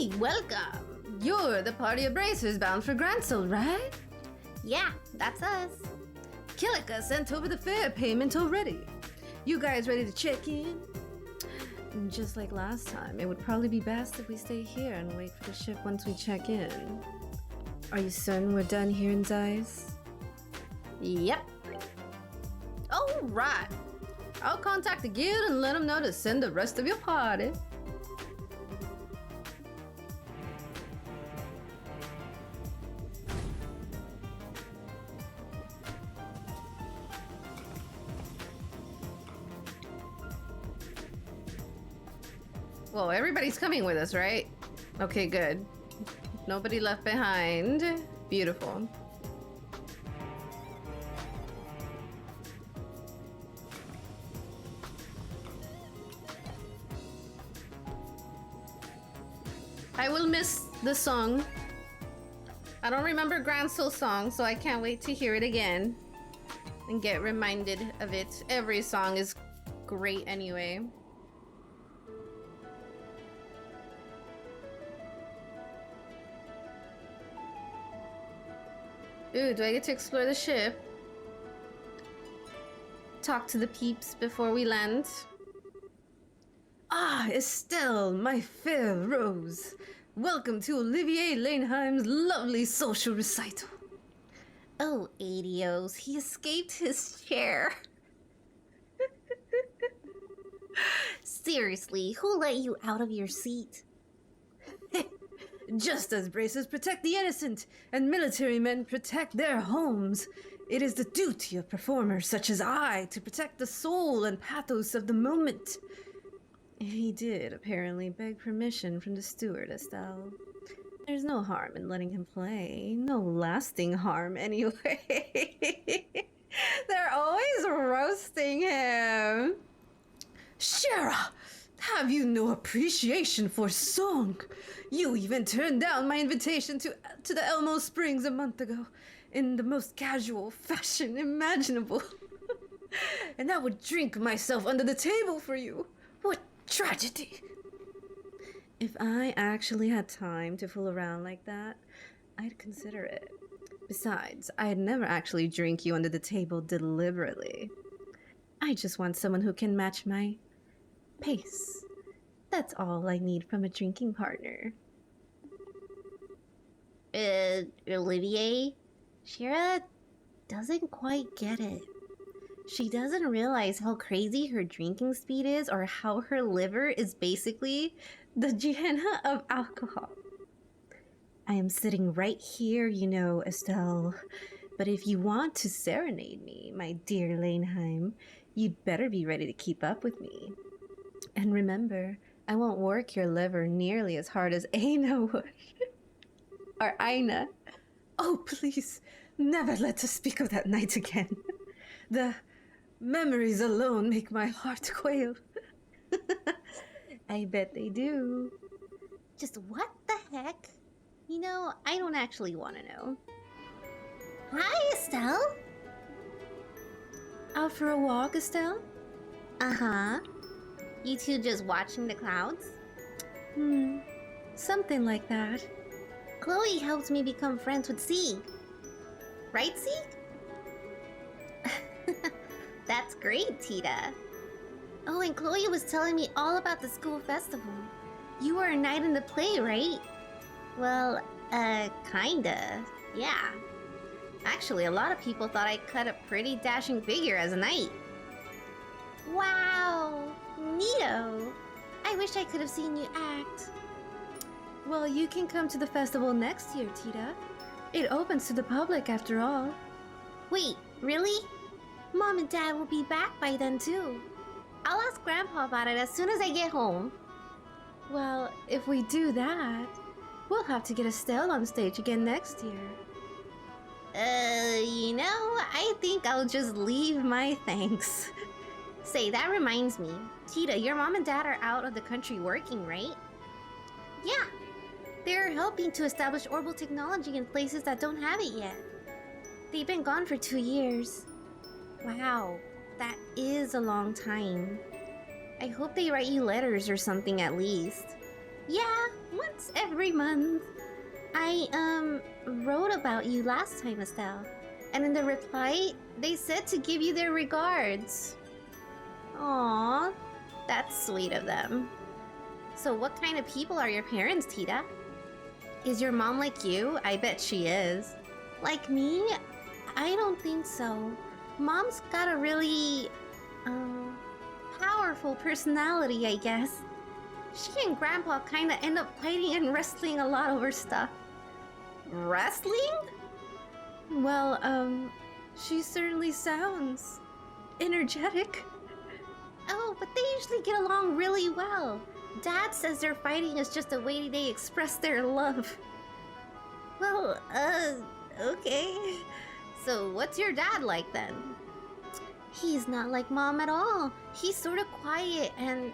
Hey, welcome! You're the party of bracers bound for Gransel, right? Yeah, that's us. Kilika sent over the fare payment already. You guys ready to check in? Just like last time, it would probably be best if we stay here and wait for the ship once we check in. Are you certain we're done here in Zeiss? Yep. Alright! I'll contact the guild and let them know to send the rest of your party. Well, everybody's coming with us, right? Okay, good. Nobody left behind. Beautiful. I will miss the song. I don't remember Gransel's song, so I can't wait to hear it again and get reminded of it. Every song is great anyway. Ooh, do I get to explore the ship? Talk to the peeps before we land. Ah, Estelle, my fair rose. Welcome to Olivier Laneheim's lovely social recital. Oh, adios, he escaped his chair. Seriously, who let you out of your seat? Just as bracers protect the innocent and military men protect their homes, it is the duty of performers such as I to protect the soul and pathos of the moment. He did apparently beg permission from the steward, Estelle. There's no harm in letting him play. No lasting harm, anyway. They're always roasting him. Shara! Have you no appreciation for song? You even turned down my invitation to the Elmo Springs a month ago in the most casual fashion imaginable. And I would drink myself under the table for you. What tragedy! If I actually had time to fool around like that, I'd consider it. Besides, I'd never actually drink you under the table deliberately. I just want someone who can match my pace. That's all I need from a drinking partner. Olivier? Shira doesn't quite get it. She doesn't realize how crazy her drinking speed is or how her liver is basically the Gehenna of alcohol. I am sitting right here, you know, Estelle. But if you want to serenade me, my dear Laneheim, you'd better be ready to keep up with me. And remember, I won't work your liver nearly as hard as Aina would. Or Aina. Oh, please, never let us speak of that night again. The memories alone make my heart quail. I bet they do. Just what the heck? You know, I don't actually want to know. Hi, Estelle. Out for a walk, Estelle? Uh-huh. You two just watching the clouds? Something like that. Chloe helped me become friends with Sieg. Right, Sieg? That's great, Tita. Oh, and Chloe was telling me all about the school festival. You were a knight in the play, right? Well, kinda. Yeah. Actually, a lot of people thought I cut a pretty dashing figure as a knight. Wow! Neato! I wish I could have seen you act. Well, you can come to the festival next year, Tita. It opens to the public after all. Wait, really? Mom and Dad will be back by then too. I'll ask Grandpa about it as soon as I get home. Well, if we do that, we'll have to get Estelle on stage again next year. You know, I think I'll just leave my thanks. Say, that reminds me. Tita, your mom and dad are out of the country working, right? Yeah. They're helping to establish orbital technology in places that don't have it yet. They've been gone for 2 years. Wow, that is a long time. I hope they write you letters or something at least. Yeah, once every month. I, wrote about you last time, Estelle. And in the reply, they said to give you their regards. Aww, that's sweet of them. So what kind of people are your parents, Tita? Is your mom like you? I bet she is. Like me? I don't think so. Mom's got a really, powerful personality, I guess. She and Grandpa kinda end up fighting and wrestling a lot over stuff. Wrestling? Well, she certainly sounds energetic. Oh, but they usually get along really well. Dad says their fighting is just a way they express their love. Well, okay. So what's your dad like then? He's not like Mom at all. He's sort of quiet and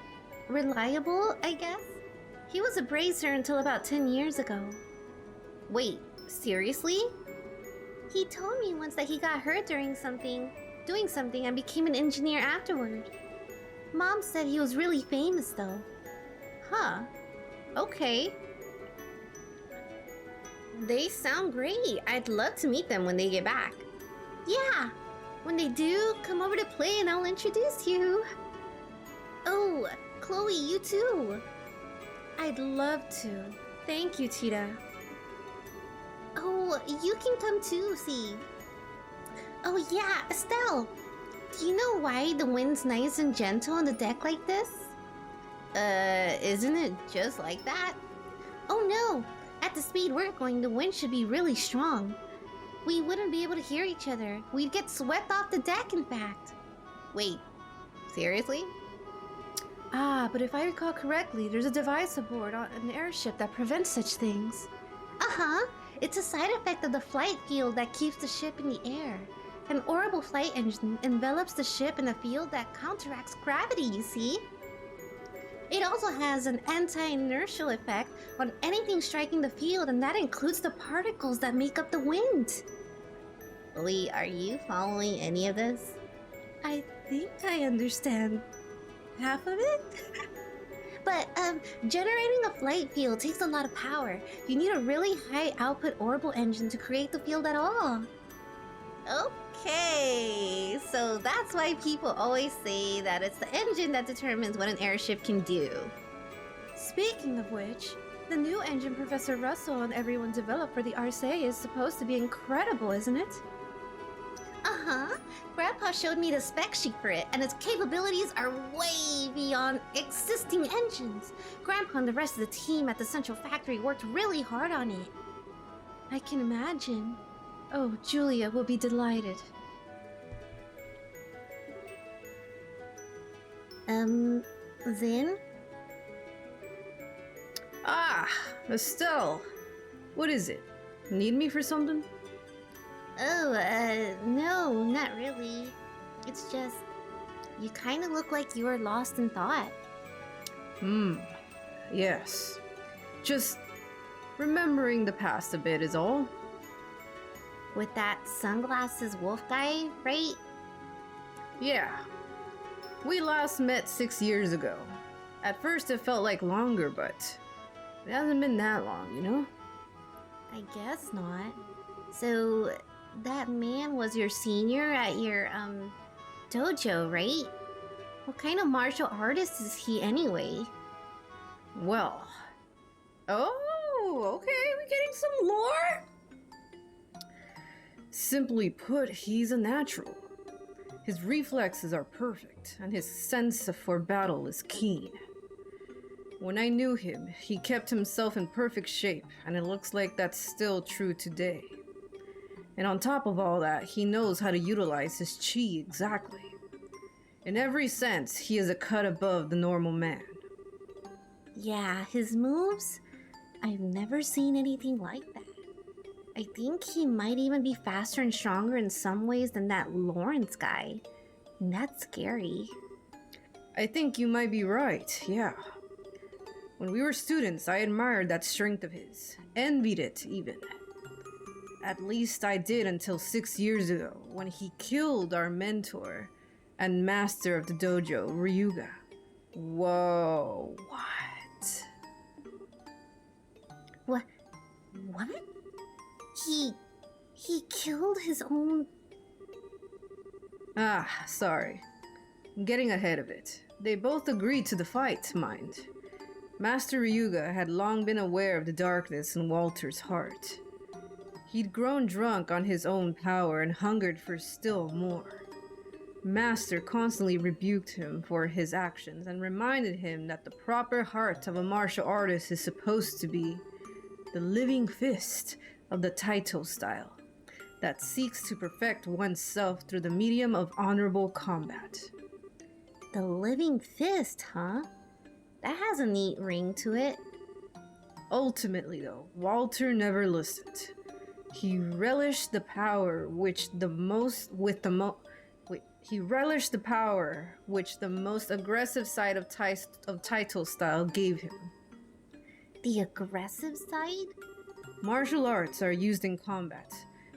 reliable, I guess. He was a bracer until about 10 years ago. Wait, seriously? He told me once that he got hurt doing something, and became an engineer afterward. Mom said he was really famous though. Huh. Okay. They sound great. I'd love to meet them when they get back. Yeah. When they do, come over to play and I'll introduce you. Oh, Chloe, you too. I'd love to. Thank you, Tita. Oh, you can come too, see. Oh yeah, Estelle. Do you know why the wind's nice and gentle on the deck like this? Isn't it just like that? Oh no! At the speed we're going, the wind should be really strong. We wouldn't be able to hear each other. We'd get swept off the deck, in fact. Wait, seriously? Ah, but if I recall correctly, there's a device aboard on an airship that prevents such things. Uh-huh. It's a side effect of the flight field that keeps the ship in the air. An orbital flight engine envelops the ship in a field that counteracts gravity, you see? It also has an anti-inertial effect on anything striking the field, and that includes the particles that make up the wind. Lee, are you following any of this? I think I understand half of it. But, generating a flight field takes a lot of power. You need a really high output orbital engine to create the field at all. Okay, so that's why people always say that it's the engine that determines what an airship can do. Speaking of which, the new engine Professor Russell and everyone developed for the RSA is supposed to be incredible, isn't it? Uh-huh. Grandpa showed me the spec sheet for it, and its capabilities are way beyond existing engines. Grandpa and the rest of the team at the Central Factory worked really hard on it. I can imagine. Oh, Julia will be delighted. Then? Ah, Estelle. What is it? Need me for something? Oh, no, not really. It's just, you kind of look like you were lost in thought. Yes. Just remembering the past a bit is all. With that sunglasses wolf guy, right? Yeah. We last met 6 years ago. At first it felt like longer, but it hasn't been that long, you know? I guess not. So, that man was your senior at your, dojo, right? What kind of martial artist is he anyway? Well. Oh, okay, we're getting some lore? Simply put, he's a natural. His reflexes are perfect, and his sense for battle is keen. When I knew him, he kept himself in perfect shape, and it looks like that's still true today. And on top of all that, he knows how to utilize his chi exactly. In every sense, he is a cut above the normal man. Yeah, his moves? I've never seen anything like that. I think he might even be faster and stronger in some ways than that Lawrence guy. And that's scary. I think you might be right, yeah. When we were students, I admired that strength of his. Envied it, even. At least I did until 6 years ago, when he killed our mentor and master of the dojo, Ryuga. Whoa, what? What? What? He killed his own... Ah, sorry. I'm getting ahead of it. They both agreed to the fight, mind. Master Ryuga had long been aware of the darkness in Walter's heart. He'd grown drunk on his own power and hungered for still more. Master constantly rebuked him for his actions and reminded him that the proper heart of a martial artist is supposed to be the living fist of the Taito style that seeks to perfect oneself through the medium of honorable combat. The living fist, huh? That has a neat ring to it. Ultimately, though, Walter never listened. He relished the power which the most aggressive side of Taito style gave him. The aggressive side? Martial arts are used in combat,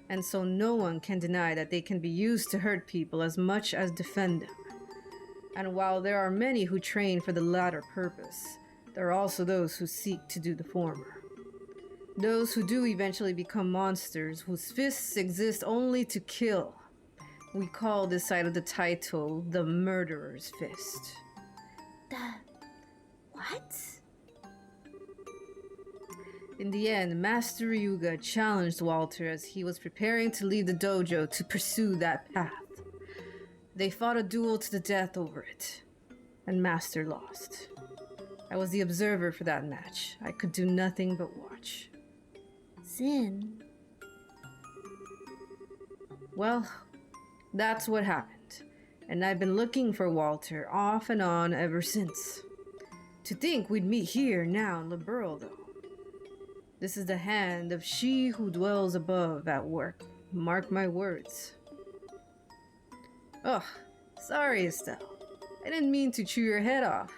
and so no one can deny that they can be used to hurt people as much as defend them. And while there are many who train for the latter purpose, there are also those who seek to do the former. Those who do eventually become monsters whose fists exist only to kill. We call this side of the Taito the murderer's fist. The... what? In the end, Master Ryuga challenged Walter as he was preparing to leave the dojo to pursue that path. They fought a duel to the death over it, and Master lost. I was the observer for that match. I could do nothing but watch. Zin. Well, that's what happened, and I've been looking for Walter off and on ever since. To think we'd meet here now in Liberl, though. This is the hand of she who dwells above at work. Mark my words. Oh, sorry, Estelle. I didn't mean to chew your head off.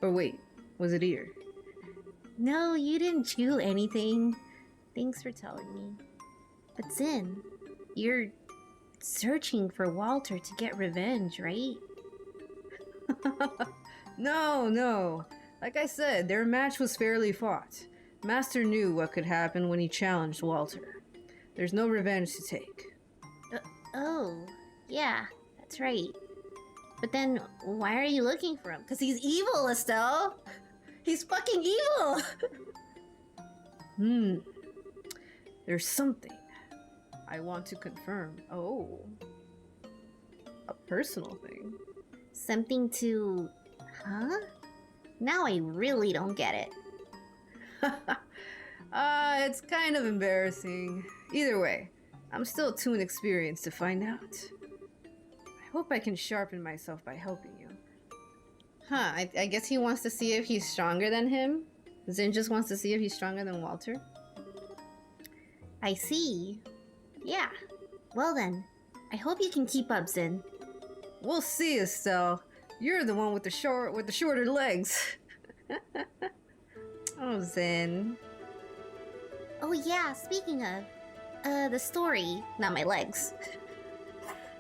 Or wait, was it ear? No, you didn't chew anything. Thanks for telling me. But Zin, you're searching for Walter to get revenge, right? No. Like I said, their match was fairly fought. Master knew what could happen when he challenged Walter. There's no revenge to take. Oh, yeah, that's right. But then, why are you looking for him? Because he's evil, Estelle! He's fucking evil! There's something I want to confirm. Oh. A personal thing. Something to... huh? Now I really don't get it. It's kind of embarrassing. Either way, I'm still too inexperienced to find out. I hope I can sharpen myself by helping you. I guess he wants to see if he's stronger than him? Zin just wants to see if he's stronger than Walter? I see. Yeah. Well then, I hope you can keep up, Zin. We'll see, Estelle. You're the one with the shorter legs. Oh, Zin. Oh yeah, speaking of, the story, not my legs.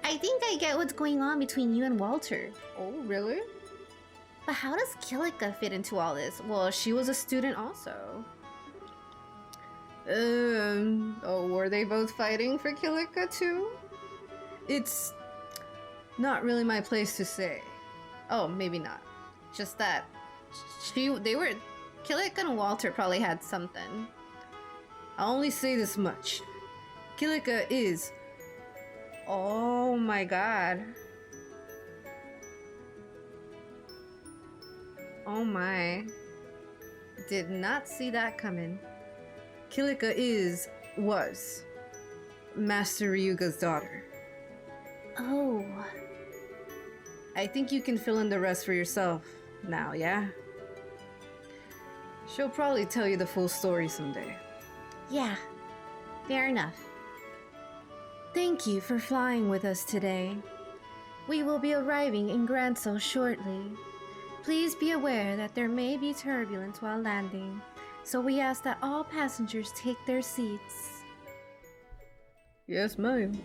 I think I get what's going on between you and Walter. Oh, really? But how does Kilika fit into all this? Well, she was a student also. Were they both fighting for Kilika too? It's not really my place to say. Oh, maybe not. Just that Kilika and Walter probably had something. I'll only say this much. Kilika is... Oh my god. Oh my. Did not see that coming. Kilika was Master Ryuga's daughter. Oh. I think you can fill in the rest for yourself now, yeah? She'll probably tell you the full story someday. Yeah, fair enough. Thank you for flying with us today. We will be arriving in Granso shortly. Please be aware that there may be turbulence while landing, so we ask that all passengers take their seats. Yes, ma'am.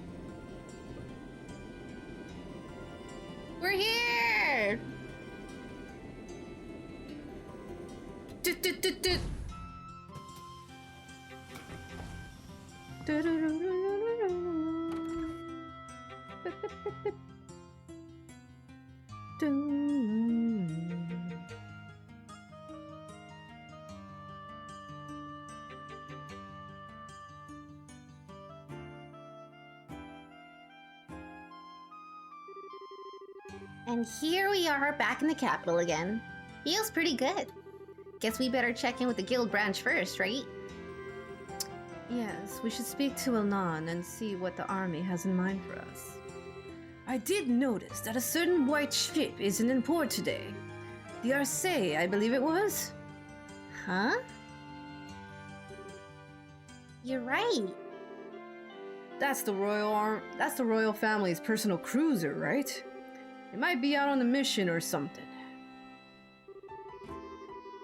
We're here! And here we are back in the capital again. Feels pretty good. Guess we better check in with the guild branch first, right? Yes, we should speak to Elnan and see what the army has in mind for us. I did notice that a certain white ship isn't in port today. The Arcee, I believe it was. Huh? You're right. That's the royal family's personal cruiser, right? It might be out on a mission or something.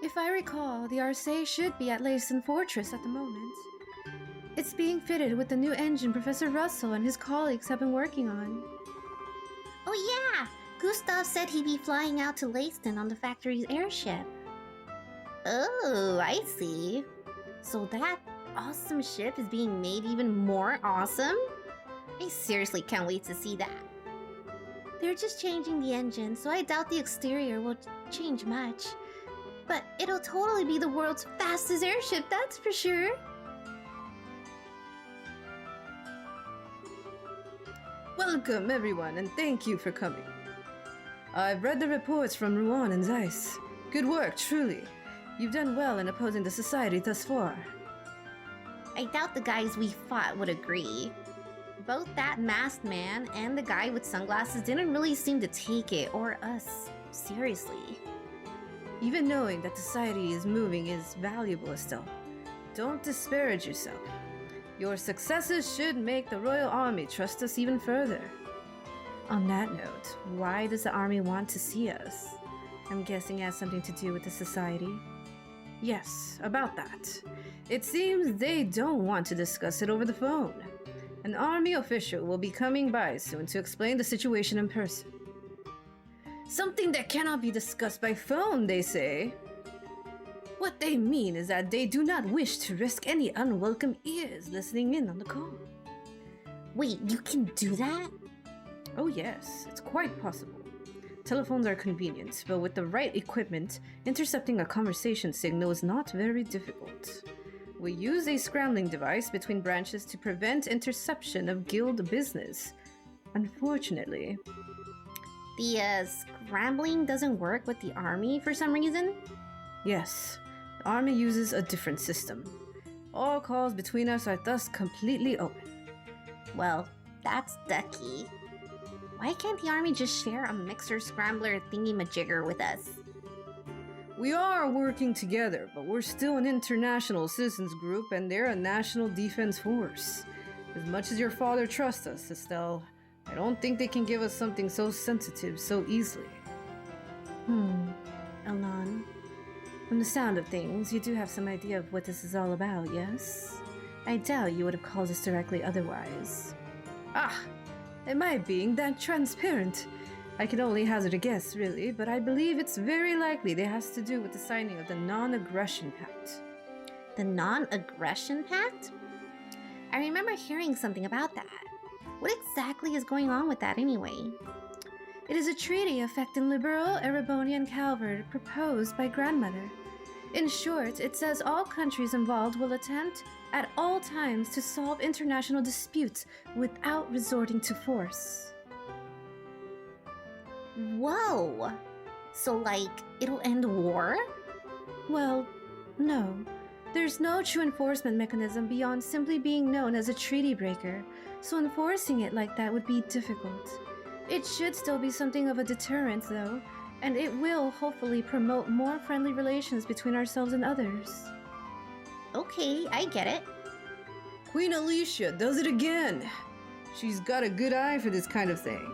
If I recall, the Arcee should be at Leysen Fortress at the moment. It's being fitted with the new engine Professor Russell and his colleagues have been working on. Oh yeah! Gustav said he'd be flying out to Leysen on the factory's airship. Oh, I see. So that awesome ship is being made even more awesome? I seriously can't wait to see that. They're just changing the engine, so I doubt the exterior will change much. But it'll totally be the world's fastest airship, that's for sure. Welcome, everyone, and thank you for coming. I've read the reports from Rouen and Zeiss. Good work, truly. You've done well in opposing the society thus far. I doubt the guys we fought would agree. Both that masked man and the guy with sunglasses didn't really seem to take it, or us, seriously. Even knowing that society is moving is valuable, Estelle. Don't disparage yourself. Your successes should make the Royal Army trust us even further. On that note, why does the army want to see us? I'm guessing it has something to do with the society. Yes, about that. It seems they don't want to discuss it over the phone. An army official will be coming by soon to explain the situation in person. Something that cannot be discussed by phone, they say. What they mean is that they do not wish to risk any unwelcome ears listening in on the call. Wait, you can do that? Oh yes, it's quite possible. Telephones are convenient, but with the right equipment, intercepting a conversation signal is not very difficult. We use a scrambling device between branches to prevent interception of guild business. Unfortunately. The scrambling doesn't work with the army for some reason? Yes, the army uses a different system. All calls between us are thus completely open. Well, that's ducky. Why can't the army just share a mixer scrambler thingy-majigger with us? We are working together, but we're still an international citizens group and they're a national defense force. As much as your father trusts us, Estelle, I don't think they can give us something so sensitive so easily. Elnan. From the sound of things, you do have some idea of what this is all about, yes? I doubt you would have called us directly otherwise. Ah! Am I being that transparent? I can only hazard a guess, really, but I believe it's very likely it has to do with the signing of the Non-Aggression Pact. The Non-Aggression Pact? I remember hearing something about that. What exactly is going on with that anyway? It is a treaty affecting Liberal, Ereboni, and Calvert proposed by Grandmother. In short, it says all countries involved will attempt at all times to solve international disputes without resorting to force. Whoa! So, like, it'll end war? Well, no. There's no true enforcement mechanism beyond simply being known as a treaty breaker, so enforcing it like that would be difficult. It should still be something of a deterrent, though, and it will hopefully promote more friendly relations between ourselves and others. Okay, I get it. Queen Alicia does it again! She's got a good eye for this kind of thing.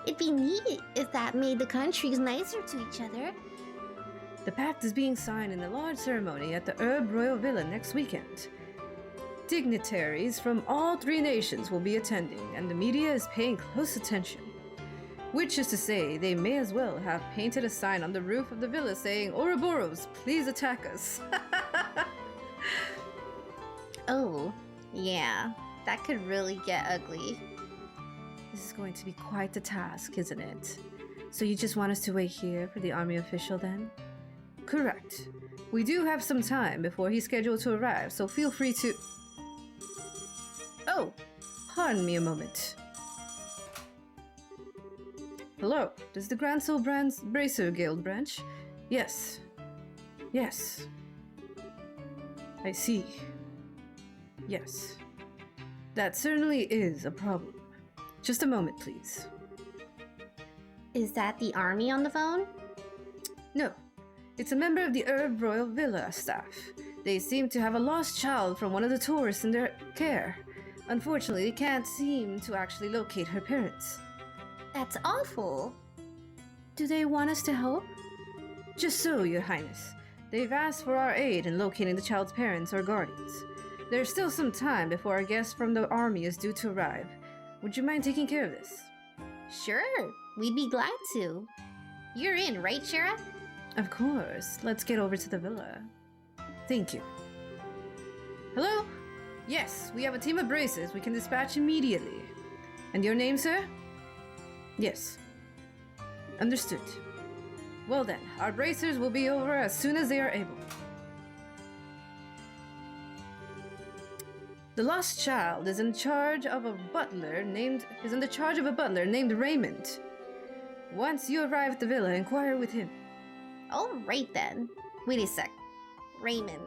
It'd be neat if that made the countries nicer to each other. The pact is being signed in a large ceremony at the Herb Royal Villa next weekend. Dignitaries from all three nations will be attending, and the media is paying close attention. Which is to say, they may as well have painted a sign on the roof of the villa saying, Ouroboros, please attack us. Oh, yeah, that could really get ugly. This is going to be quite the task, isn't it? So you just want us to wait here for the army official then? Correct. We do have some time before he's scheduled to arrive, so feel free to... Oh, pardon me a moment. Hello, this is the Grand Soul Bracer Guild branch. Yes. Yes. I see. Yes. That certainly is a problem. Just a moment, please. Is that the army on the phone? No, it's a member of the Herb Royal Villa staff. They seem to have a lost child from one of the tourists in their care. Unfortunately, they can't seem to actually locate her parents. That's awful. Do they want us to help? Just so, Your Highness. They've asked for our aid in locating the child's parents or guardians. There's still some time before our guest from the army is due to arrive. Would you mind taking care of this? Sure, we'd be glad to. You're in, right, Shara? Of course. Let's get over to the villa. Thank you. Hello? Yes, we have a team of braces we can dispatch immediately. And your name, sir? Yes. Understood. Well then, our bracers will be over as soon as they are able. The lost child is in charge of a butler named Raymond. Once you arrive at the villa, inquire with him. All right then. Wait a sec. Raymond.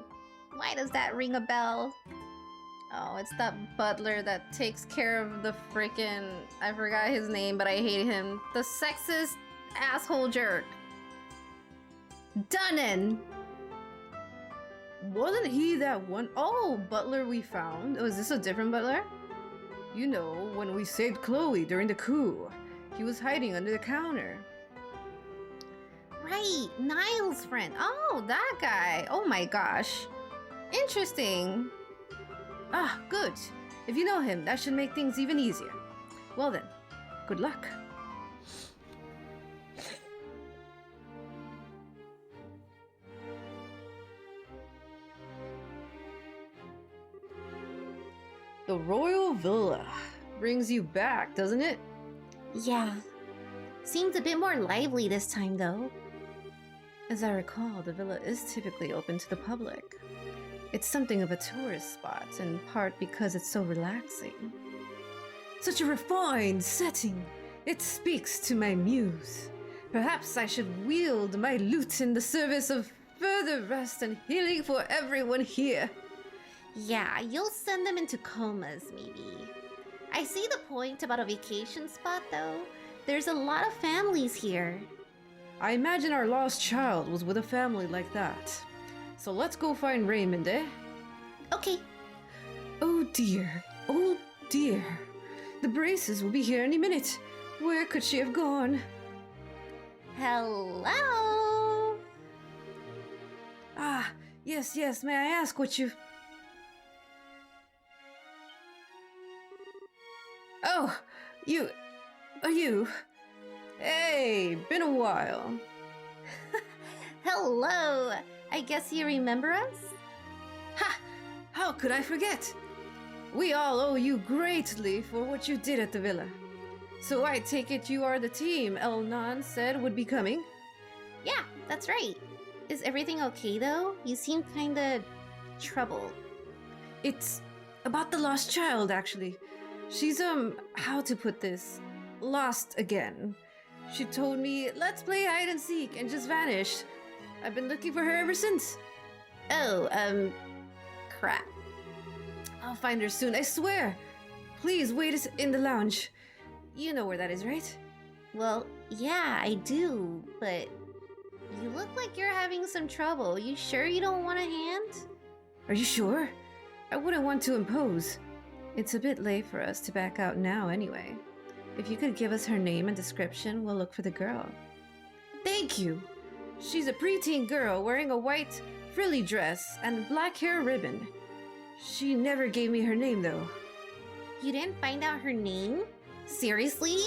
Why does that ring a bell? Oh, it's that butler that takes care of the frickin'... I forgot his name, but I hate him. The sexist asshole jerk. Dunnan! Wasn't he that one? Oh, butler we found. Oh, is this a different butler? You know, when we saved Chloe during the coup. He was hiding under the counter. Right, Niall's friend. Oh, that guy. Oh my gosh. Interesting. Ah, good. If you know him, that should make things even easier. Well then, good luck. The Royal Villa brings you back, doesn't it? Yeah. Seems a bit more lively this time, though. As I recall, the villa is typically open to the public. It's something of a tourist spot, in part because it's so relaxing. Such a refined setting! It speaks to my muse. Perhaps I should wield my lute in the service of further rest and healing for everyone here. Yeah, you'll send them into comas, maybe. I see the point about a vacation spot, though. There's a lot of families here. I imagine our lost child was with a family like that. So let's go find Raymond, eh? Okay. Oh dear, oh dear. The braces will be here any minute. Where could she have gone? Hello? Ah, yes, may I ask what you... Oh, are you? Hey, been a while. Hello. I guess you remember us? Ha! How could I forget? We all owe you greatly for what you did at the villa. So I take it you are the team Elnan said would be coming? Yeah, that's right. Is everything okay, though? You seem kinda troubled. It's about the lost child, actually. She's, how to put this? Lost again. She told me, let's play hide and seek, and just vanished. I've been looking for her ever since. Oh, crap. I'll find her soon, I swear. Please wait in the lounge. You know where that is, right? Well, yeah, I do, but you look like you're having some trouble. You sure you don't want a hand? Are you sure? I wouldn't want to impose. It's a bit late for us to back out now anyway. If you could give us her name and description, we'll look for the girl. Thank you. She's a preteen girl wearing a white frilly dress and black hair ribbon. She never gave me her name though. You didn't find out her name? Seriously?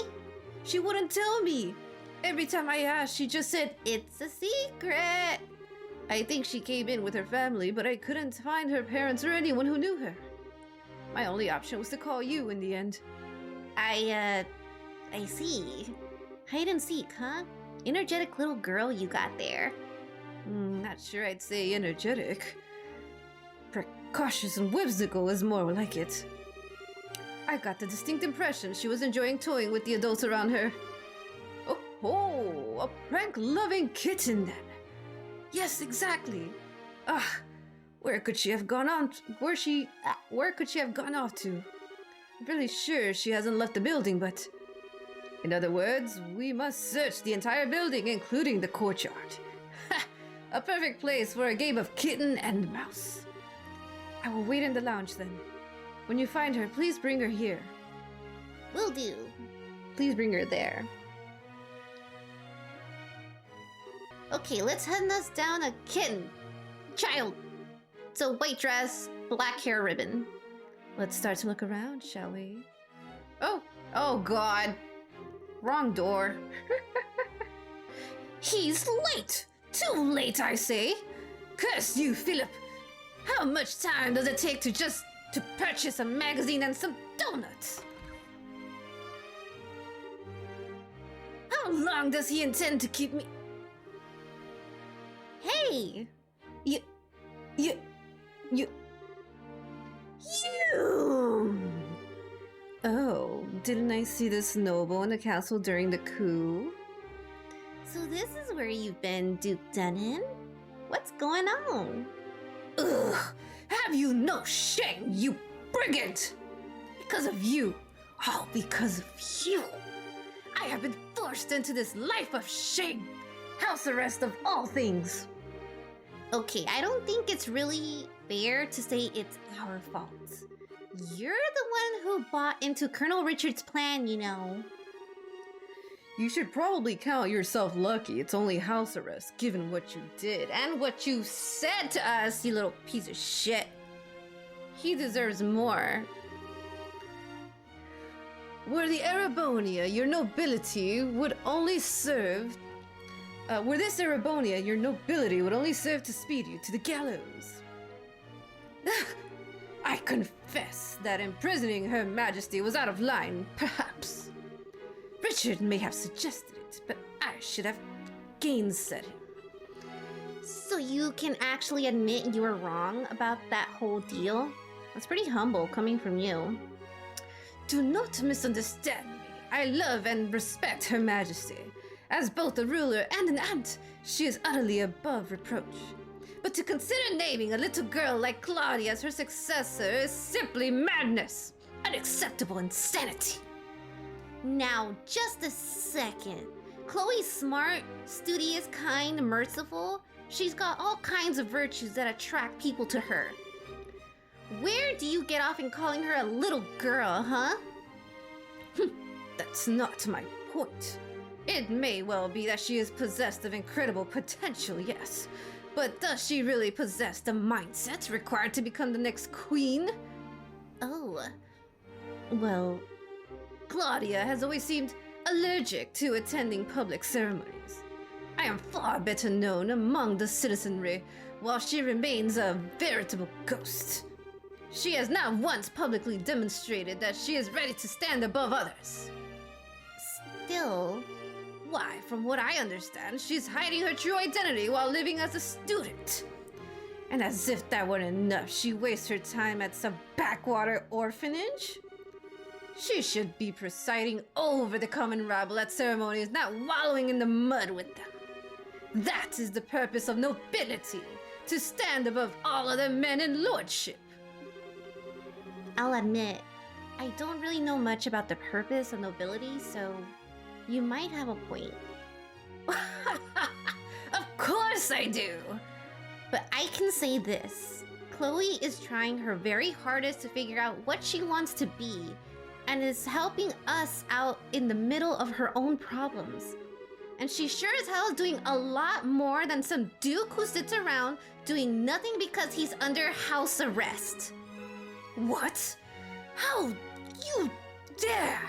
She wouldn't tell me. Every time I asked, she just said, It's a secret. I think she came in with her family, but I couldn't find her parents or anyone who knew her. My only option was to call you in the end. I see. Hide and seek, huh? Energetic little girl you got there. Not sure I'd say energetic. Precautious and whimsical is more like it. I got the distinct impression she was enjoying toying with the adults around her. Oh, a prank-loving kitten then. Yes, exactly. Ah, where could she have gone on? Where could she have gone off to? I'm really sure she hasn't left the building, but... In other words, we must search the entire building, including the courtyard. Ha! A perfect place for a game of kitten and mouse. I will wait in the lounge then. When you find her, please bring her here. Will do. Please bring her there. Okay, let's head us down a kitten. Child. It's a white dress, black hair ribbon. Let's start to look around, shall we? Oh God. Wrong door. He's late! Too late, I say! Curse you, Philip! How much time does it take to purchase a magazine and some donuts? How long does he intend to keep me? Hey! You... Oh, didn't I see the snowball in the castle during the coup? So this is where you've been, Duke Denon? What's going on? Ugh! Have you no shame, you brigand! Because of you, all because of you, I have been forced into this life of shame. House arrest of all things. Okay, I don't think it's really fair to say it's our fault. You're the one who bought into Colonel Richard's plan, you know. You should probably count yourself lucky it's only house arrest, given what you did and what you said to us, you little piece of shit. He deserves more. Were the Erebonia your nobility would only serve... were this Erebonia your nobility would only serve to speed you to the gallows. I confess that imprisoning Her Majesty was out of line, perhaps. Richard may have suggested it, but I should have gainsaid him. So you can actually admit you were wrong about that whole deal? That's pretty humble coming from you. Do not misunderstand me. I love and respect Her Majesty. As both a ruler and an aunt, she is utterly above reproach. But to consider naming a little girl like Claudia as her successor is simply madness. Unacceptable insanity. Now, just a second. Chloe's smart, studious, kind, merciful. She's got all kinds of virtues that attract people to her. Where do you get off in calling her a little girl, huh? That's not my point. It may well be that she is possessed of incredible potential, yes. But does she really possess the mindset required to become the next queen? Oh. Well, Claudia has always seemed allergic to attending public ceremonies. I am far better known among the citizenry, while she remains a veritable ghost. She has not once publicly demonstrated that she is ready to stand above others. still... Why, from what I understand, she's hiding her true identity while living as a student. And as if that weren't enough, she wastes her time at some backwater orphanage? She should be presiding over the common rabble at ceremonies, not wallowing in the mud with them. That is the purpose of nobility, to stand above all other men in lordship. I'll admit, I don't really know much about the purpose of nobility, so you might have a point. Of course I do! But I can say this. Chloe is trying her very hardest to figure out what she wants to be, and is helping us out in the middle of her own problems. And she sure as hell is doing a lot more than some duke who sits around doing nothing because he's under house arrest. What? How you dare?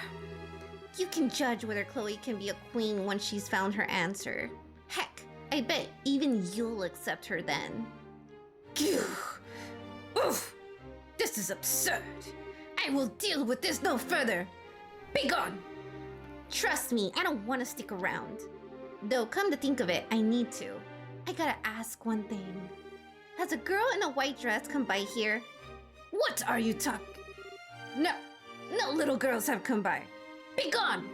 You can judge whether Chloe can be a queen once she's found her answer. Heck, I bet even you'll accept her then. Phew. Oof! This is absurd. I will deal with this no further. Be gone! Trust me, I don't want to stick around. Though, come to think of it, I need to. I gotta ask one thing. Has a girl in a white dress come by here? What are you talking? No little girls have come by. Be gone!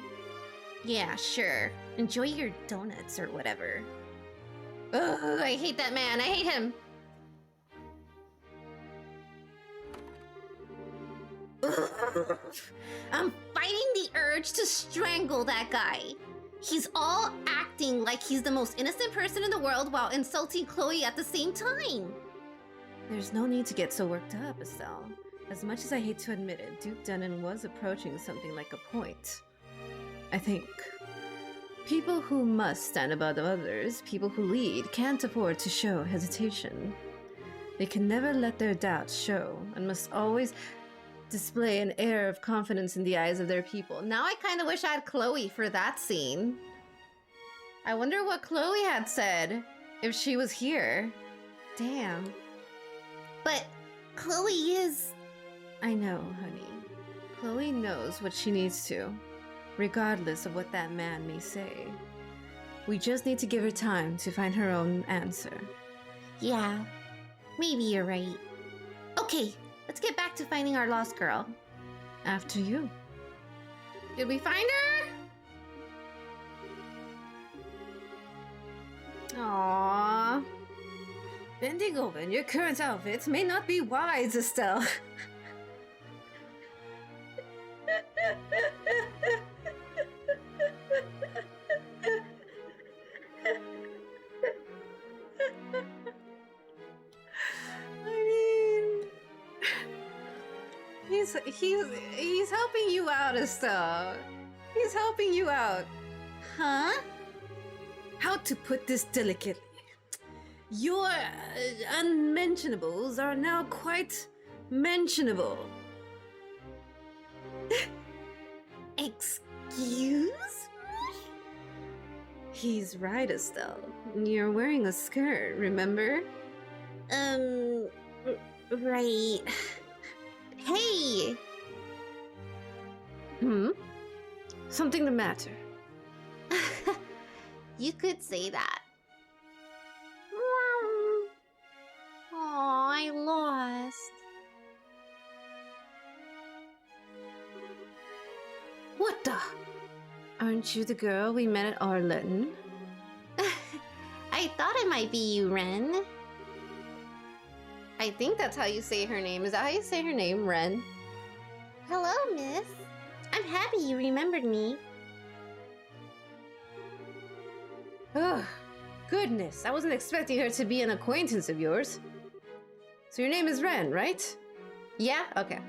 Yeah, sure. Enjoy your donuts or whatever. Ugh, I hate that man. I hate him. Ugh. I'm fighting the urge to strangle that guy. He's all acting like he's the most innocent person in the world while insulting Chloe at the same time. There's no need to get so worked up, Estelle. As much as I hate to admit it, Duke Dunnan was approaching something like a point. I think people who must stand above others, people who lead, can't afford to show hesitation. They can never let their doubts show and must always display an air of confidence in the eyes of their people. Now I kind of wish I had Chloe for that scene. I wonder what Chloe had said if she was here. Damn. But Chloe is... I know, honey. Chloe knows what she needs to, regardless of what that man may say. We just need to give her time to find her own answer. Yeah, maybe you're right. Okay, let's get back to finding our lost girl. After you. Did we find her? Aww. Bending over in your current outfits may not be wise, Estelle. He's helping you out, Estelle. He's helping you out. Huh? How to put this delicately? Your unmentionables are now quite mentionable. Excuse me? He's right, Estelle. You're wearing a skirt, remember? Right. Hey! Something the matter? You could say that. Aw, I lost. What the? Aren't you the girl we met at Arlington? I thought it might be you, Ren. I think that's how you say her name. Is that how you say her name, Ren? Hello, miss. I'm happy you remembered me. Oh, goodness. I wasn't expecting her to be an acquaintance of yours. So your name is Ren, right? Yeah? Okay.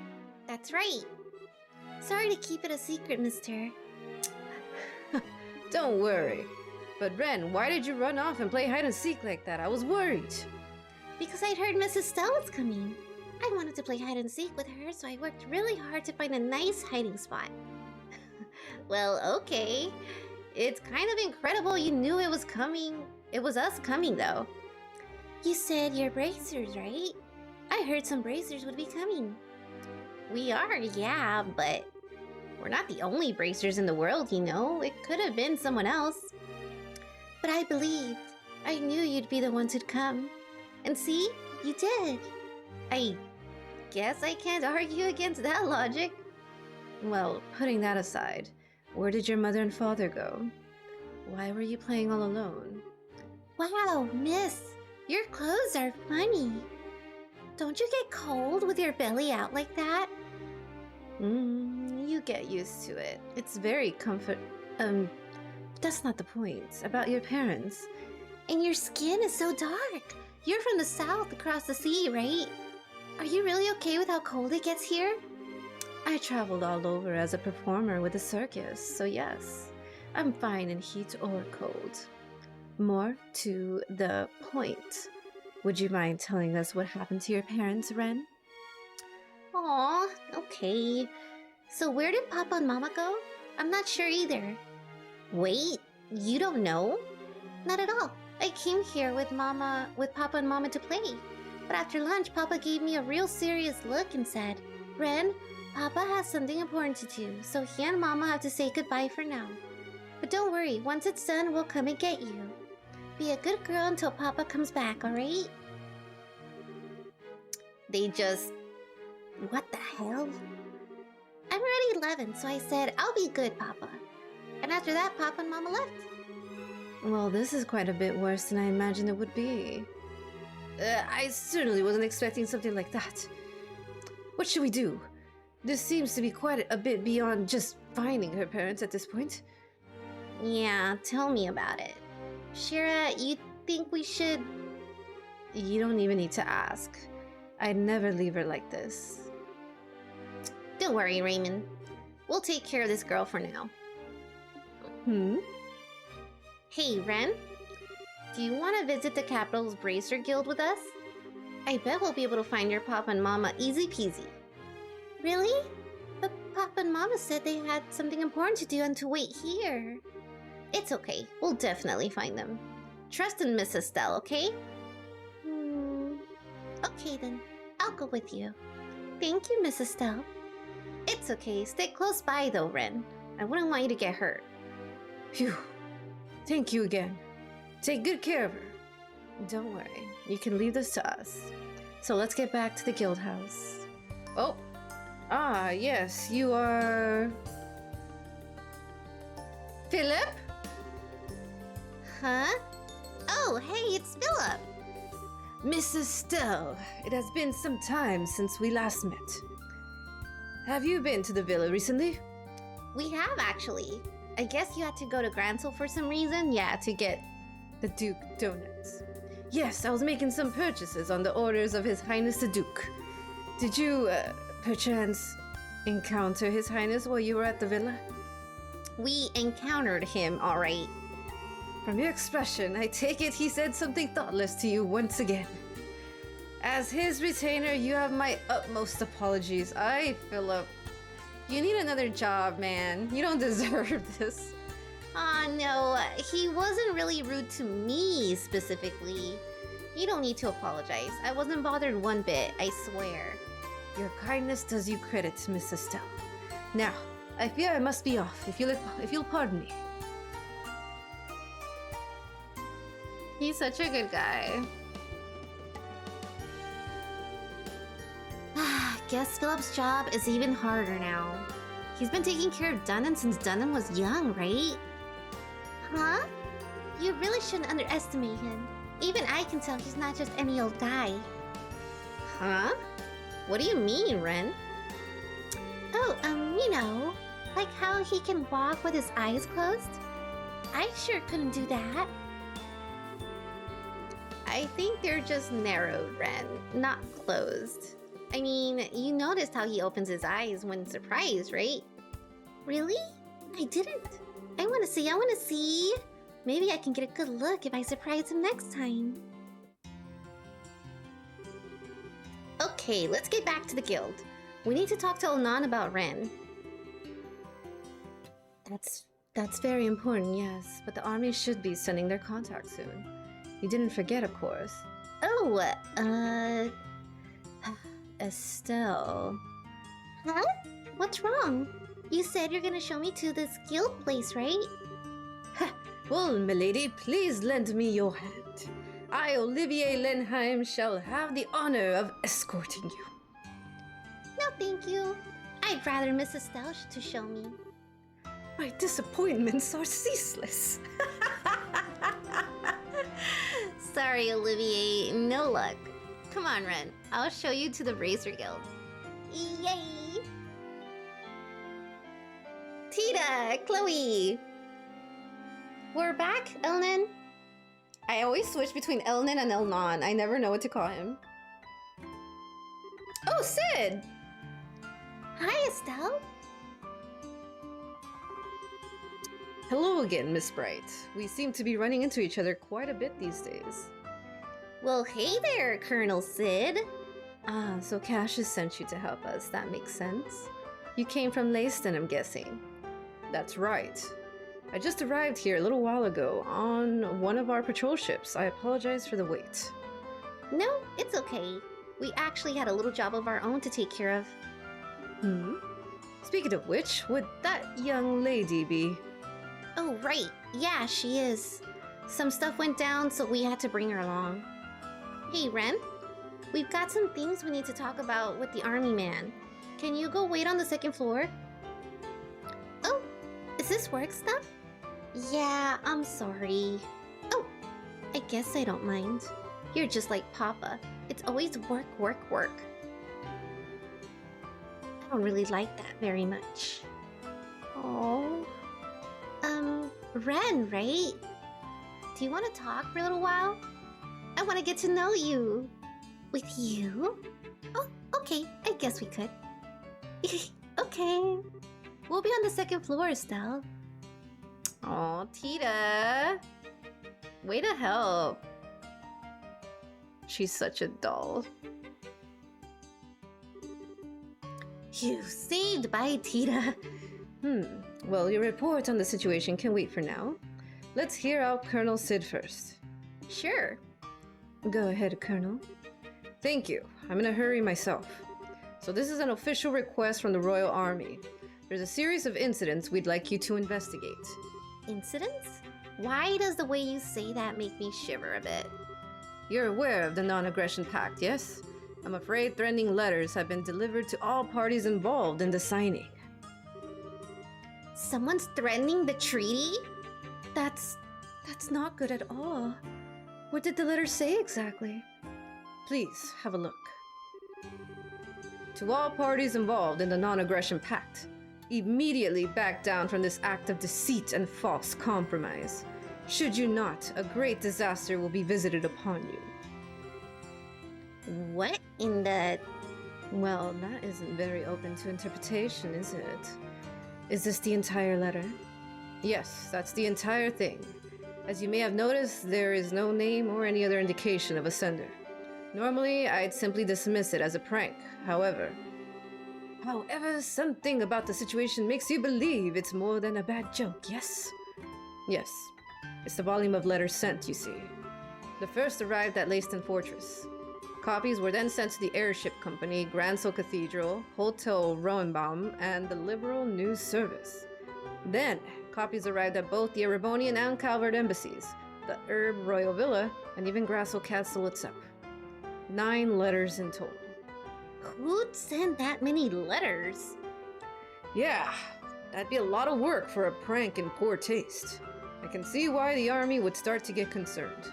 That's right. Sorry to keep it a secret, mister. Don't worry. But Ren, why did you run off and play hide and seek like that? I was worried. Because I'd heard Mrs. Stella was coming. I wanted to play hide and seek with her, so I worked really hard to find a nice hiding spot. Well, okay. It's kind of incredible you knew it was coming. It was us coming, though. You said you're bracers, right? I heard some bracers would be coming. We are, yeah, but we're not the only bracers in the world, you know. It could have been someone else. But I believed. I knew you'd be the ones who'd come. And see, you did. I guess I can't argue against that logic. Well, putting that aside, where did your mother and father go? Why were you playing all alone? Wow, miss, your clothes are funny. Don't you get cold with your belly out like that? You get used to it. It's very that's not the point. About your parents. And your skin is so dark. You're from the south across the sea, right? Are you really okay with how cold it gets here? I traveled all over as a performer with a circus, so yes, I'm fine in heat or cold. More to the point, would you mind telling us what happened to your parents, Ren? Aw, okay. So where did Papa and Mama go? I'm not sure either. Wait, you don't know? Not at all. I came here with Papa and Mama to play. But after lunch, Papa gave me a real serious look and said, Ren, Papa has something important to do, so he and Mama have to say goodbye for now. But don't worry, once it's done, we'll come and get you. Be a good girl until Papa comes back, alright? They just... What the hell? I'm already 11, so I said, I'll be good, Papa. And after that, Papa and Mama left. Well, this is quite a bit worse than I imagined it would be. I certainly wasn't expecting something like that. What should we do? This seems to be quite a bit beyond just finding her parents at this point. Yeah, tell me about it. Shira, you think we should... You don't even need to ask. I'd never leave her like this. Don't worry, Raymond. We'll take care of this girl for now. Hey, Ren? Do you want to visit the capital's Bracer Guild with us? I bet we'll be able to find your papa and mama easy peasy. Really? But Papa and Mama said they had something important to do and to wait here. It's okay. We'll definitely find them. Trust in Miss Estelle, okay? Okay then. I'll go with you. Thank you, Miss Estelle. It's okay. Stay close by though, Ren. I wouldn't want you to get hurt. Phew. Thank you again. Take good care of her. Don't worry. You can leave this to us. So let's get back to the guild house. Oh. Ah, yes. You are... Philip? Huh? Oh, hey, it's Philip. Miss Estelle, it has been some time since we last met. Have you been to the villa recently? We have, actually. I guess you had to go to Gransel for some reason? Yeah, to get... The Duke donuts. Yes, I was making some purchases on the orders of His Highness the Duke. Did you, perchance, encounter His Highness while you were at the villa? We encountered him, alright. From your expression, I take it he said something thoughtless to you once again. As his retainer, you have my utmost apologies. Philip, you need another job, man. You don't deserve this. Aw, no, he wasn't really rude to me specifically. You don't need to apologize. I wasn't bothered one bit, I swear. Your kindness does you credit, Miss Estelle. Now, I fear I must be off, if you'll pardon me. He's such a good guy. Guess Philip's job is even harder now. He's been taking care of Dunnan since Dunnan was young, right? Huh? You really shouldn't underestimate him. Even I can tell he's not just any old guy. Huh? What do you mean, Ren? Oh, you know, like how he can walk with his eyes closed? I sure couldn't do that. I think they're just narrowed, Ren, not closed. I mean, you noticed how he opens his eyes when surprised, right? Really? I didn't. I want to see. Maybe I can get a good look if I surprise him next time. Okay, let's get back to the guild. We need to talk to Elnan about Ren. That's very important, yes. But the army should be sending their contact soon. You didn't forget, of course. Oh, Estelle. Huh? What's wrong? You said you're gonna show me to this guild place, right? Well, milady, please lend me your hand. I, Olivier Lenheim, shall have the honor of escorting you. No, thank you. I'd rather Miss Estelle to show me. My disappointments are ceaseless. Sorry, Olivier, no luck. Come on, Ren. I'll show you to the Bracer Guild. Yay! Tita, Chloe! We're back, Elnan. I always switch between Elnan and Elnan. I never know what to call him. Oh, Sid! Hi, Estelle. Hello again, Miss Bright. We seem to be running into each other quite a bit these days. Well, hey there, Colonel Sid. Ah, so Cassius sent you to help us. That makes sense. You came from Leyston, I'm guessing. That's right. I just arrived here a little while ago on one of our patrol ships. I apologize for the wait. No, it's okay. We actually had a little job of our own to take care of. Speaking of which, would that young lady be? Oh, right. Yeah, she is. Some stuff went down, so we had to bring her along. Hey, Ren. We've got some things we need to talk about with the army man. Can you go wait on the second floor? Oh, is this work stuff? Yeah, I'm sorry. Oh, I guess I don't mind. You're just like Papa. It's always work, work, work. I don't really like that very much. Oh. Ren, right? Do you want to talk for a little while? I want to get to know you. With you? Oh, okay. I guess we could. Okay. We'll be on the second floor, Estelle. Oh, Tita. Way to help. She's such a doll. You saved by Tita. Well, your report on the situation can wait for now. Let's hear out Colonel Sid first. Sure. Go ahead, Colonel. Thank you. I'm in a hurry myself. So this is an official request from the Royal Army. There's a series of incidents we'd like you to investigate. Incidents? Why does the way you say that make me shiver a bit? You're aware of the Non-Aggression Pact, yes? I'm afraid threatening letters have been delivered to all parties involved in the signing. Someone's threatening the treaty? That's not good at all. What did the letter say exactly? Please, have a look. To all parties involved in the Non-Aggression Pact, immediately back down from this act of deceit and false compromise. Should you not, a great disaster will be visited upon you. What in the... Well, that isn't very open to interpretation, is it? Is this the entire letter? Yes, that's the entire thing. As you may have noticed, there is no name or any other indication of a sender. Normally, I'd simply dismiss it as a prank. However, something about the situation makes you believe it's more than a bad joke, yes? Yes. It's the volume of letters sent, you see. The first arrived at Leyston Fortress. Copies were then sent to the airship company, Gransel Cathedral, Hotel Roenbaum, and the Liberal News Service. Then, copies arrived at both the Erebonian and Calvert embassies, the Herb Royal Villa, and even Grassel Castle itself. 9 letters in total. Who'd send that many letters? Yeah, that'd be a lot of work for a prank in poor taste. I can see why the army would start to get concerned.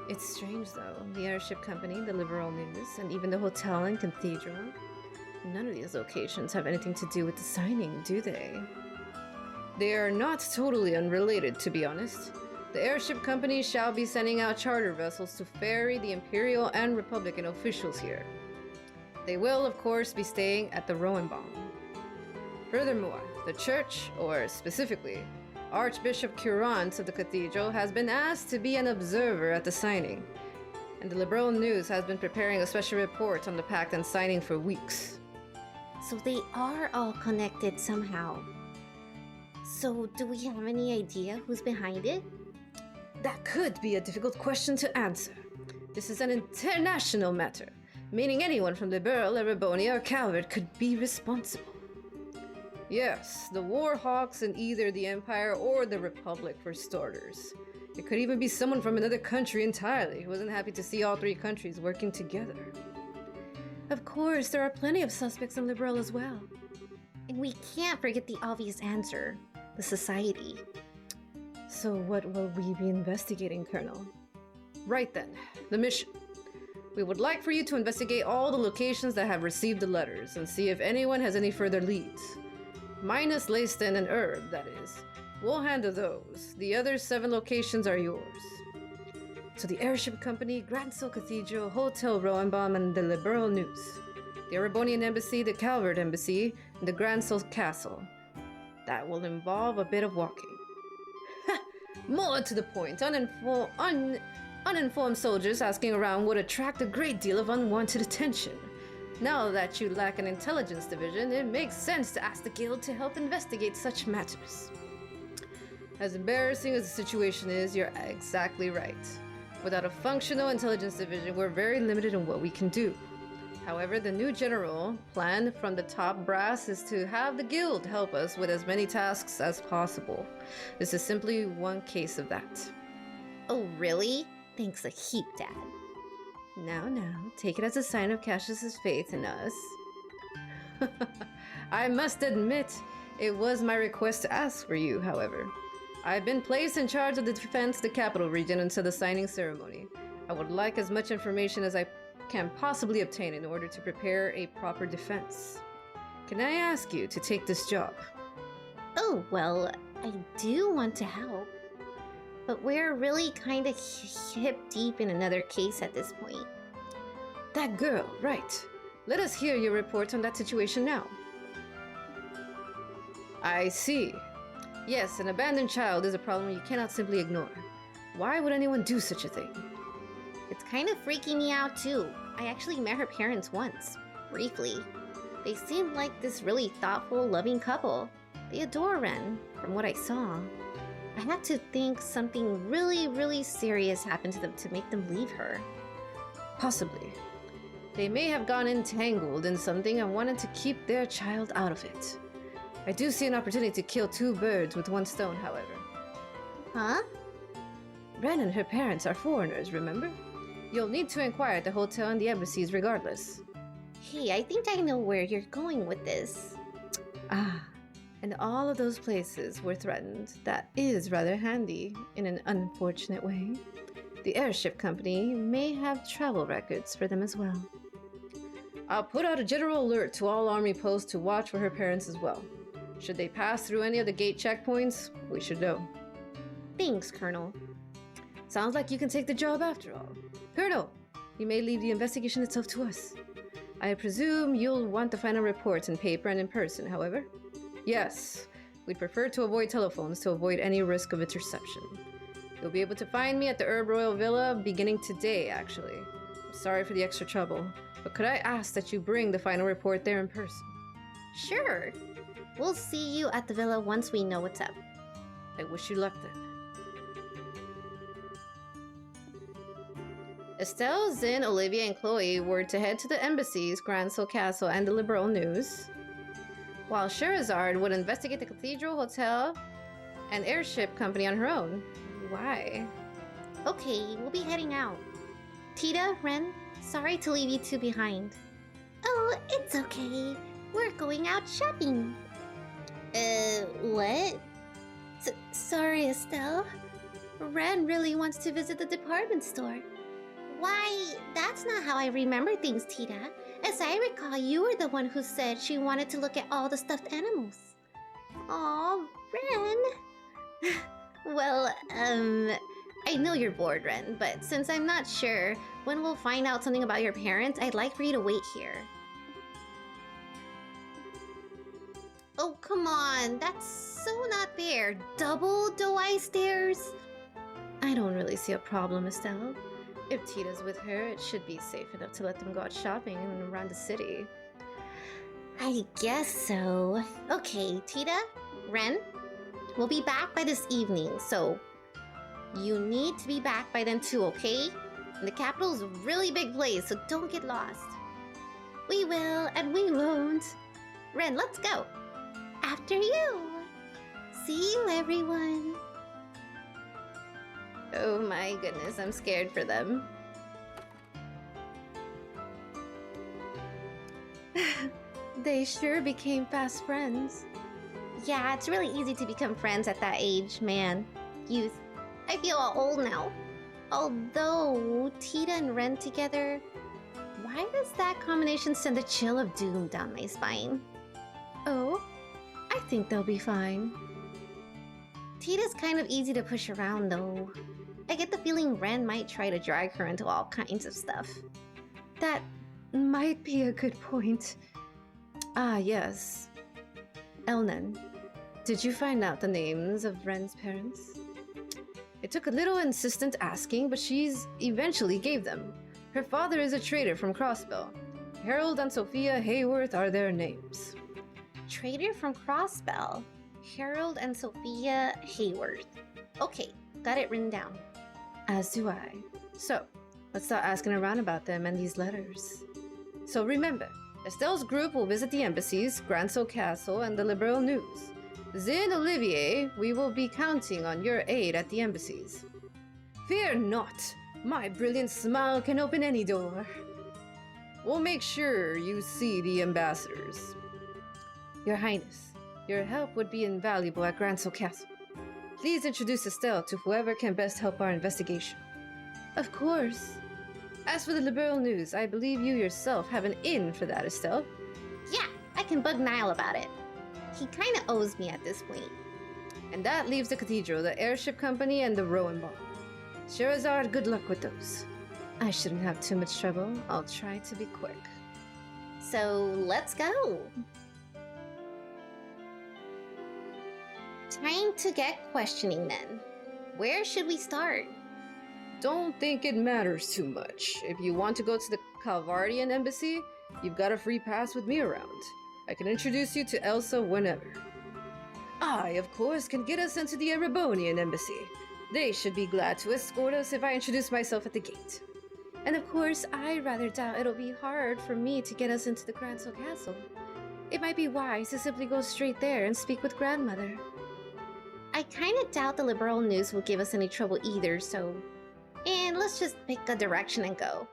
It's strange though, the airship company, the Liberal News, and even the hotel and cathedral. None of these locations have anything to do with the signing, do they? They are not totally unrelated, to be honest. The airship company shall be sending out charter vessels to ferry the Imperial and Republican officials here. They will, of course, be staying at the Roenbaum. Furthermore, the church, or specifically, Archbishop Curant of the cathedral, has been asked to be an observer at the signing, and the Liberal News has been preparing a special report on the pact and signing for weeks. So they are all connected somehow. So do we have any idea who's behind it? That could be a difficult question to answer. This is an international matter, meaning anyone from Liberal, Erebonia, or Calvert could be responsible. Yes, the war hawks in either the Empire or the Republic for starters. It could even be someone from another country entirely who wasn't happy to see all 3 countries working together. Of course, there are plenty of suspects in Liberal as well. And we can't forget the obvious answer, the society. So what will we be investigating, Colonel? Right then, the mission. We would like for you to investigate all the locations that have received the letters and see if anyone has any further leads. Minus Leyston and Herb, that is. We'll handle those. The other 7 locations are yours. So the airship company, Gransel Cathedral, Hotel Roenbaum, and the Liberal News. The Erebonian Embassy, the Calvert Embassy, and the Gransel Castle. That will involve a bit of walking. More to the point, uninformed soldiers asking around would attract a great deal of unwanted attention. Now that you lack an intelligence division, it makes sense to ask the guild to help investigate such matters. As embarrassing as the situation is, you're exactly right. Without a functional intelligence division, we're very limited in what we can do. However, the new general plan from the top brass is to have the guild help us with as many tasks as possible. This is simply one case of that. Oh, really? Thanks a heap, Dad. Now, take it as a sign of Cassius's faith in us. I must admit, it was my request to ask for you, however. I've been placed in charge of the defense of the capital region until the signing ceremony. I would like as much information as I can possibly obtain in order to prepare a proper defense. Can I ask you to take this job? Oh, well, I do want to help. But we're really kind of hip deep in another case at this point. That girl, right. Let us hear your report on that situation now. I see. Yes, an abandoned child is a problem you cannot simply ignore. Why would anyone do such a thing? It's kind of freaking me out too. I actually met her parents once, briefly. They seemed like this really thoughtful, loving couple. They adore Ren, from what I saw. I had to think something really, really serious happened to them to make them leave her. Possibly. They may have gone entangled in something and wanted to keep their child out of it. I do see an opportunity to kill two birds with one stone, however. Huh? Ren and her parents are foreigners, remember? You'll need to inquire at the hotel and the embassies regardless. Hey, I think I know where you're going with this. Ah, and all of those places were threatened. That is rather handy, in an unfortunate way. The airship company may have travel records for them as well. I'll put out a general alert to all army posts to watch for her parents as well. Should they pass through any of the gate checkpoints, we should know. Thanks, Colonel. Sounds like you can take the job after all. Colonel, you may leave the investigation itself to us. I presume you'll want the final reports in paper and in person, however? Yes, we'd prefer to avoid telephones to avoid any risk of interception. You'll be able to find me at the Herb Royal Villa beginning today, actually. I'm sorry for the extra trouble, but could I ask that you bring the final report there in person? Sure. We'll see you at the villa once we know what's up. I wish you luck then. Estelle, Zin, Olivia, and Chloe were to head to the embassies, Gransel Castle, and the Liberal News, while Sherazade would investigate the Cathedral Hotel and airship company on her own. Why? Okay, we'll be heading out. Tita, Ren, sorry to leave you two behind. Oh, it's okay. We're going out shopping. What? Sorry, Estelle. Ren really wants to visit the department store. Why, that's not how I remember things, Tita. As I recall, you were the one who said she wanted to look at all the stuffed animals. Aw, Ren. Well, I know you're bored, Ren, but since I'm not sure when we'll find out something about your parents, I'd like for you to wait here. Oh, come on. That's so not fair. Double doe-eye stairs? I don't really see a problem, Estelle. If Tita's with her, it should be safe enough to let them go out shopping and around the city. I guess so. Okay, Tita, Ren, we'll be back by this evening, so you need to be back by then too, okay? And the capital's a really big place, so don't get lost. We will, and we won't. Ren, let's go. After you. See you, everyone. Oh my goodness, I'm scared for them. They sure became fast friends. Yeah, it's really easy to become friends at that age, man. Youth. I feel all old now. Although, Tita and Ren together, why does that combination send a chill of doom down my spine? Oh, I think they'll be fine. Tita's kind of easy to push around, though. I get the feeling Ren might try to drag her into all kinds of stuff. That might be a good point. Ah, yes. Elnan, did you find out the names of Ren's parents? It took a little insistent asking, but she's eventually gave them. Her father is a trader from Crossbell. Harold and Sophia Hayworth are their names. Trader from Crossbell. Harold and Sophia Hayworth. Okay, got it written down. As do I. So, let's start asking around about them and these letters. So remember, Estelle's group will visit the embassies, Gransel Castle, and the Liberal News. Zin, Olivier, we will be counting on your aid at the embassies. Fear not, my brilliant smile can open any door. We'll make sure you see the ambassadors. Your Highness, your help would be invaluable at Gransel Castle. Please introduce Estelle to whoever can best help our investigation. Of course. As for the liberal news, I believe you yourself have an in for that, Estelle. Yeah, I can bug Niall about it. He kinda owes me at this point. And that leaves the cathedral, the airship company, and the rowing ball. Sherazard, good luck with those. I shouldn't have too much trouble. I'll try to be quick. So let's go. Time to get questioning then. Where should we start? Don't think it matters too much. If you want to go to the Calvardian embassy, you've got a free pass with me around. I can introduce you to Elsa whenever. I, of course, can get us into the Erebonian embassy. They should be glad to escort us if I introduce myself at the gate. And of course, I rather doubt it'll be hard for me to get us into the Gransel Castle. It might be wise to simply go straight there and speak with Grandmother. I kinda doubt the liberal news will give us any trouble either, so... And let's just pick a direction and go.